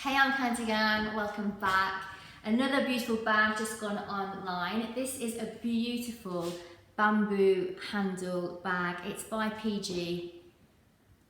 Hey Armcandy gang, welcome back. Another beautiful bag just gone online. This is a beautiful bamboo handle bag. It's by PG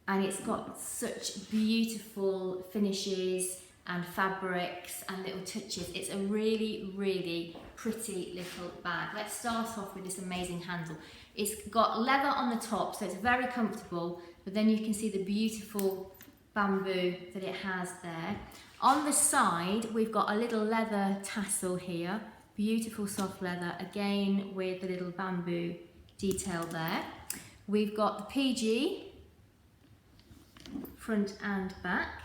and it's got such beautiful finishes and fabrics and little touches. It's a really, really pretty little bag. Let's start off with this amazing handle. It's got leather on the top, so it's very comfortable, but then you can see the beautiful bamboo that it has there. On the side, we've got a little leather tassel here, beautiful soft leather, again with the little bamboo detail there. We've got the PG, front and back.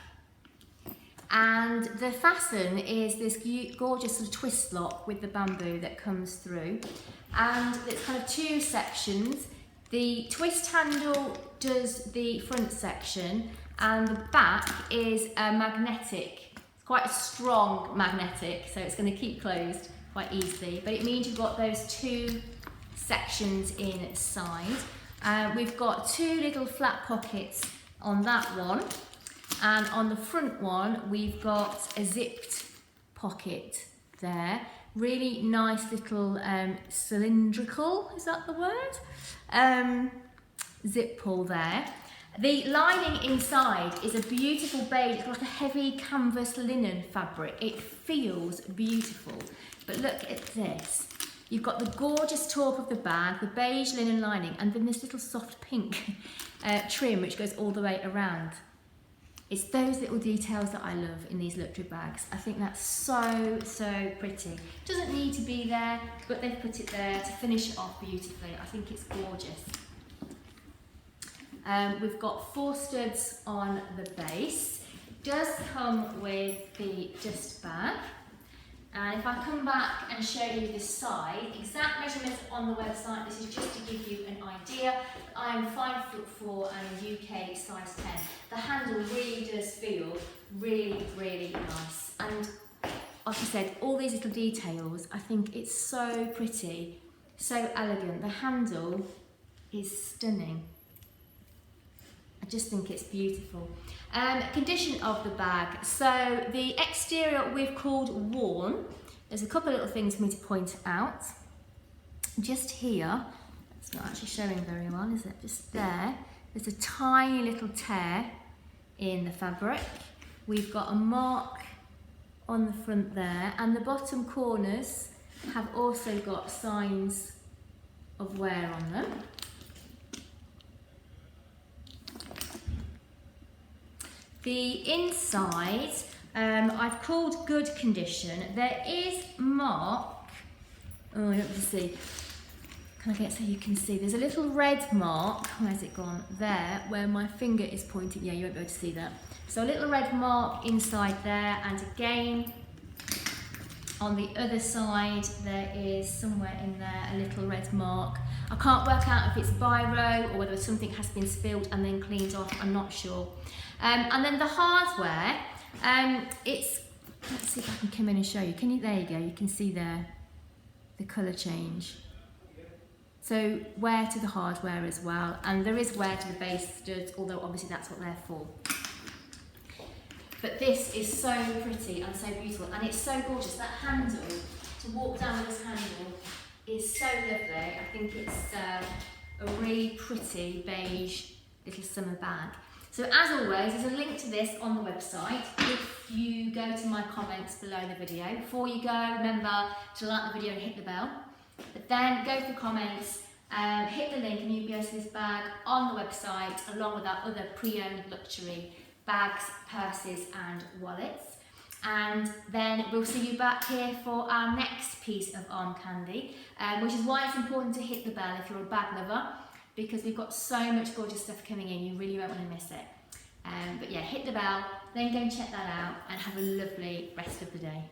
And the fasten is this gorgeous sort of twist lock with the bamboo that comes through. And it's kind of two sections. The twist handle does the front section and the back is a magnetic. It's quite a strong magnetic, so it's going to keep closed quite easily. But it means you've got those two sections inside. We've got two little flat pockets on that one. And on the front one, we've got a zipped pocket there. Really nice little cylindrical, is that the word? Zip pull there. The lining inside is a beautiful beige, it's like a heavy canvas linen fabric. It feels beautiful. But look at this. You've got the gorgeous top of the bag, the beige linen lining, and then this little soft pink trim which goes all the way around. It's those little details that I love in these luxury bags. I think that's so, so pretty. Doesn't need to be there, but they've put it there to finish it off beautifully. I think it's gorgeous. We've got 4 studs on the base. It does come with the dust bag. And if I come back and show you this side, exact measurements on the website, this is just to give you an idea. I am 5'4" and UK size 10. The handle really does feel really, really nice. And like I said, all these little details, I think it's so pretty, so elegant. The handle is stunning. I just think it's beautiful. Condition of the bag. So the exterior we've called worn. There's a couple of little things for me to point out. Just here, it's not actually showing very well, is it? Just there, there's a tiny little tear in the fabric. We've got a mark on the front there, and the bottom corners have also got signs of wear on them. The inside, I've called good condition. There is mark, oh, I don't want to see. Can I get so you can see? There's a little red mark, where's it gone? There, where my finger is pointing. Yeah, you won't be able to see that. So a little red mark inside there, and again, on the other side, there is somewhere in there a little red mark. I can't work out if it's biro or whether something has been spilled and then cleaned off, I'm not sure. And then the hardware, let's see if I can come in and show you. There you go, you can see there the colour change. So wear to the hardware as well, and there is wear to the base studs, although obviously that's what they're for. But this is so pretty and so beautiful, and it's so gorgeous. That handle, to walk down with this handle, is so lovely. I think it's a really pretty beige little summer bag. So as always, there's a link to this on the website. If you go to my comments below the video, before you go, remember to like the video and hit the bell. But then go to the comments, hit the link, and you'll be able to see this bag on the website, along with our other pre-owned luxury bags, purses and wallets. And then we'll see you back here for our next piece of Armcandy, which is why it's important to hit the bell if you're a bag lover, because we've got so much gorgeous stuff coming in, you really won't want to miss it. But yeah, hit the bell, then go and check that out, and have a lovely rest of the day.